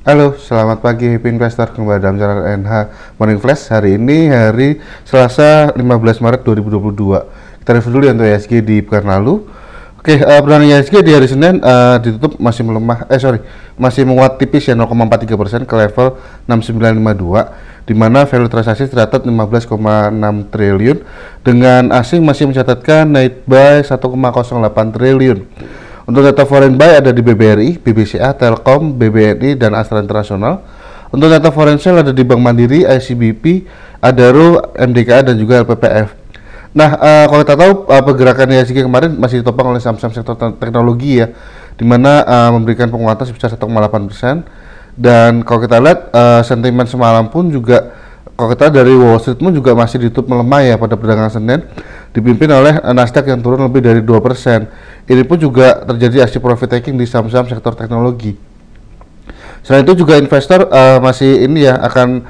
Halo, selamat pagi Happy Investor, kembali dalam channel NH Morning Flash. Hari ini hari Selasa 15 Maret 2022. Kita review dulu ya untuk IHSG di pekan lalu. Oke, perdagangan IHSG di hari Senin ditutup masih melemah, masih menguat tipis ya 0,43% ke level 6952, di mana value transaksi tercatat 15,6 triliun dengan asing masih mencatatkan naik by 1,08 triliun. Untuk data foreign buy ada di BBRI, BBCA, Telkom, BBNI, dan Astra Internasional. Untuk data foreign sell ada di Bank Mandiri, ICBP, Adaro, MDKA, dan juga LPPF. Nah, kalau kita tahu pergerakan IHSG kemarin masih ditopang oleh saham-saham sektor teknologi ya, di mana memberikan penguatan sebesar 1,8%. Dan kalau kita lihat sentimen semalam pun juga, kalau kita dari Wall Street pun juga masih ditutup melemah ya pada perdagangan Senin, dipimpin oleh Nasdaq yang turun lebih dari 2%. Ini pun juga terjadi aksi profit taking di saham-saham sektor teknologi. Selain itu juga investor masih ini ya akan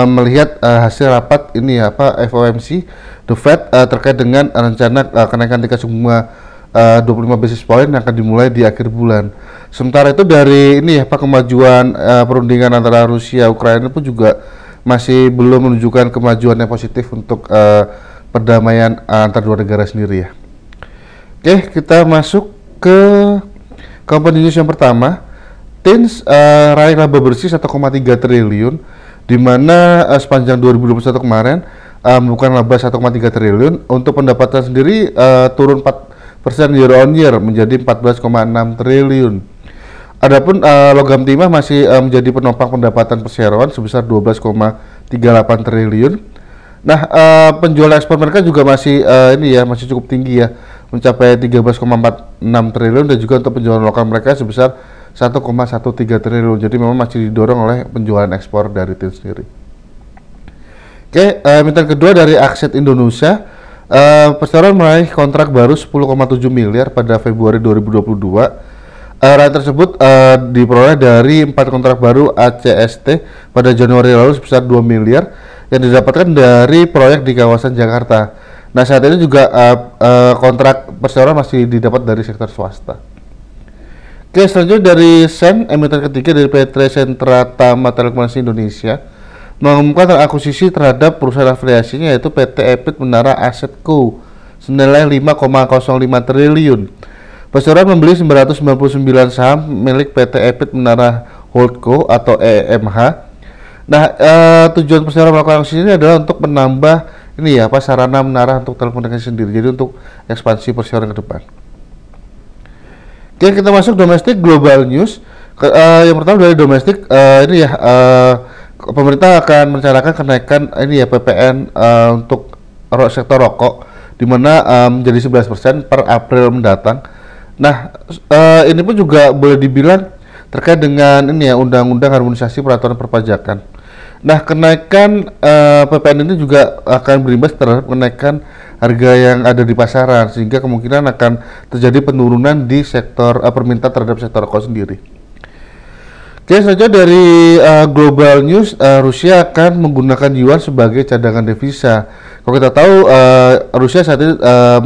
melihat hasil rapat ini ya FOMC The Fed terkait dengan rencana kenaikan tingkat suku bunga 25 basis point yang akan dimulai di akhir bulan. Sementara itu dari ini ya kemajuan perundingan antara Rusia Ukraina pun juga masih belum menunjukkan kemajuan yang positif untuk perdamaian antar dua negara sendiri ya. Oke, kita masuk ke company news yang pertama. Tins raih laba bersih 1,3 triliun, di mana sepanjang 2021 kemarin bukan laba 1,3 triliun. Untuk pendapatan sendiri turun 4% year on year menjadi 14,6 triliun. Adapun logam timah masih menjadi penopang pendapatan perseroan sebesar 12,38 triliun. Nah, penjualan ekspor mereka juga masih masih cukup tinggi ya, mencapai 13,46 triliun, dan juga untuk penjualan lokal mereka sebesar 1,13 triliun. Jadi memang masih didorong oleh penjualan ekspor dari TIN sendiri. Oke, emiten kedua dari Akset Indonesia, perseroan meraih kontrak baru 10,7 miliar pada Februari 2022. Raih tersebut diperoleh dari 4 kontrak baru ACST pada Januari lalu sebesar 2 miliar yang didapatkan dari proyek di kawasan Jakarta. Nah, saat ini juga kontrak perseroan masih didapat dari sektor swasta. Oke, selanjutnya dari SEN, emiten ketiga dari PT Sentra Tama Telekomunikasi Indonesia mengumumkan akuisisi terhadap perusahaan afiliasinya yaitu PT EPIT Menara Asset Co. senilai 5,05 triliun. Perseroan membeli 999 saham milik PT EPIT Menara Holdco atau EMH. Nah, tujuan perseroan melakukan akuisisi ini adalah untuk menambah sarana menara untuk telekomunikasi sendiri. Jadi untuk ekspansi perseroan ke depan. Oke, kita masuk domestik global news. Yang pertama dari domestik pemerintah akan merencanakan kenaikan PPN untuk sektor rokok, di mana menjadi 11% per April mendatang. Nah, ini pun juga boleh dibilang terkait dengan undang-undang harmonisasi peraturan perpajakan. Nah, kenaikan PPN ini juga akan berimbas terhadap kenaikan harga yang ada di pasaran, sehingga kemungkinan akan terjadi penurunan di sektor permintaan terhadap sektor rokok sendiri. Oke, selanjutnya dari global news, Rusia akan menggunakan yuan sebagai cadangan devisa. Kalau kita tahu Rusia saat ini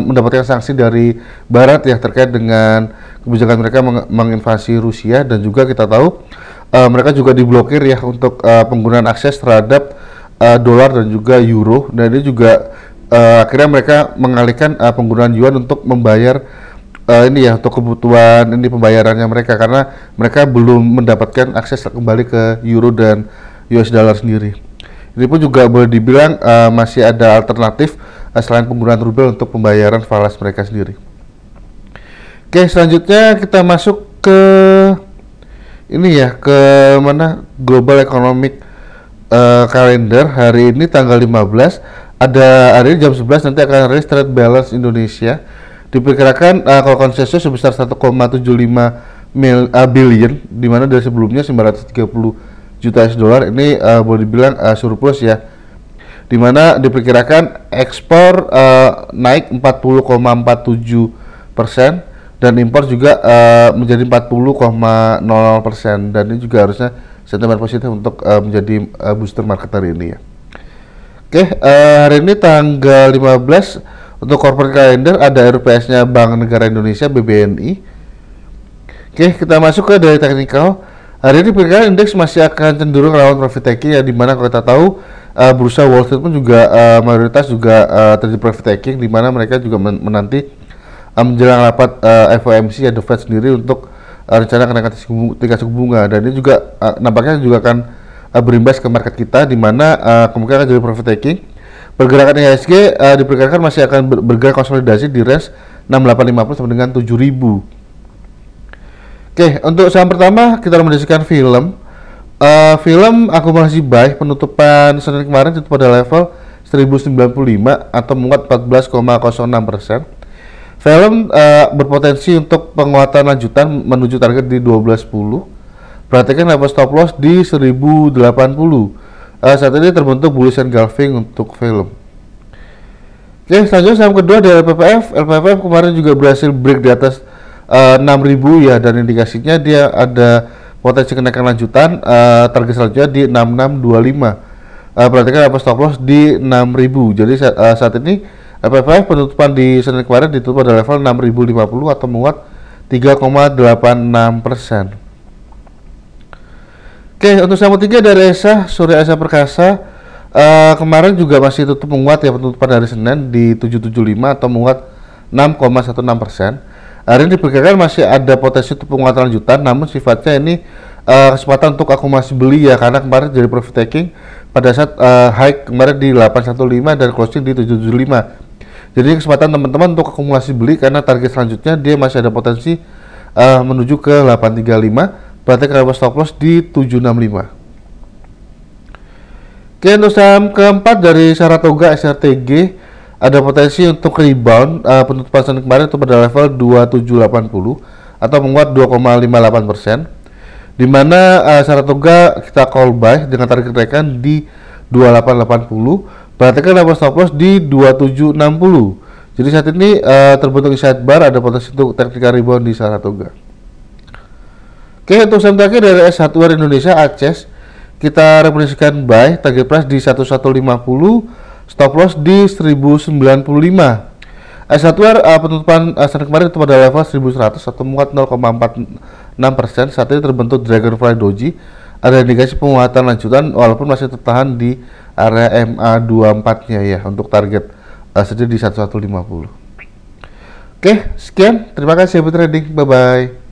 mendapatkan sanksi dari Barat ya terkait dengan kebijakan mereka menginvasi Rusia, dan juga kita tahu mereka juga diblokir ya untuk penggunaan akses terhadap dolar dan juga euro. Dan ini juga akhirnya mereka mengalihkan penggunaan yuan untuk membayar untuk kebutuhan pembayarannya mereka, karena mereka belum mendapatkan akses kembali ke euro dan US dollar sendiri. Ini pun juga boleh dibilang masih ada alternatif selain penggunaan rubel untuk pembayaran falas mereka sendiri. Oke, selanjutnya kita masuk ke Global Economic Calendar. Hari ini tanggal 15, ada hari ini jam 11 nanti akan rilis trade balance Indonesia. Diperkirakan kalau konsensus sebesar 1,75 billion, di mana dari sebelumnya 930 juta US dollar. Ini boleh dibilang surplus ya, di mana diperkirakan ekspor naik 40,47% dan impor juga menjadi 40,00%, dan ini juga harusnya sentimen positif untuk menjadi booster market hari ini ya. Oke, hari ini tanggal 15 untuk corporate calendar ada RPS-nya Bank Negara Indonesia BBNI. Oke, kita masuk ke dari teknikal. Hari ini perkiraan indeks masih akan cenderung rawan profit taking, ya, dimana kalau kita tahu bursa Wall Street pun juga mayoritas juga terjadi profit taking, dimana mereka juga menanti menjelang rapat FOMC ya, The Fed sendiri untuk rencana kenaikan tingkat suku bunga, dan ini juga nampaknya juga akan berimbas ke market kita, dimana kemungkinan akan jadi profit taking. Pergerakan IHSG diperkirakan masih akan bergerak konsolidasi di range 6850 sampai dengan 7000. Oke, untuk saham pertama kita rekomendasikan film. Film akumulasi buy penutupan Senin kemarin itu pada level 1095 atau menguat 14,06%. Film berpotensi untuk penguatan lanjutan menuju target di 1210. Perhatikan level stop loss di 1080. Saat ini terbentuk bullish engulfing untuk film. Oke, selanjutnya saham kedua dari LPPF. LPPF kemarin juga berhasil break di atas 6.000 ya, dan indikasinya dia ada potensi kenaikan lanjutan. Target selanjutnya di 6625. Perhatikan apa stop loss di 6.000. Jadi saat ini LPPF penutupan di Senin kemarin ditutup pada level 6.050 atau menguat 3,86%. Oke, untuk saham ketiga dari Surya Esa Perkasa, kemarin juga masih tutup menguat ya, penutupan hari Senin di 775 atau menguat 6,16%. Hari ini diperkirakan masih ada potensi untuk penguatan lanjutan, namun sifatnya ini kesempatan untuk akumulasi beli ya, karena kemarin jadi profit taking pada saat high kemarin di 815 dan closing di 775. Jadi kesempatan teman-teman untuk akumulasi beli, karena target selanjutnya dia masih ada potensi menuju ke 835. Berarti kalau stop loss di 765. Oke, untuk saham keempat dari Saratoga SRTG, ada potensi untuk rebound penutupan Senin kemarin itu pada level 2780 atau menguat 2,58%, di mana Saratoga kita call buy dengan target kenaikan di 2880. Perhatikan level stop loss di 2760. Jadi saat ini terbentuk sidebar, ada potensi untuk technical rebound di Saratoga. Oke, untuk saham terakhir dari S Hardware Indonesia Aces, kita rekomendasikan buy, target price di 1150, stop loss di 1095. S Hardware penutupan Senin kemarin itu pada level 1100 atau menguat 0,46%. Saat ini terbentuk Dragonfly Doji, ada indikasi penguatan lanjutan walaupun masih tertahan di area MA24 nya ya, untuk target saja di 1150. Oke, sekian, terima kasih Happy Trading, bye bye.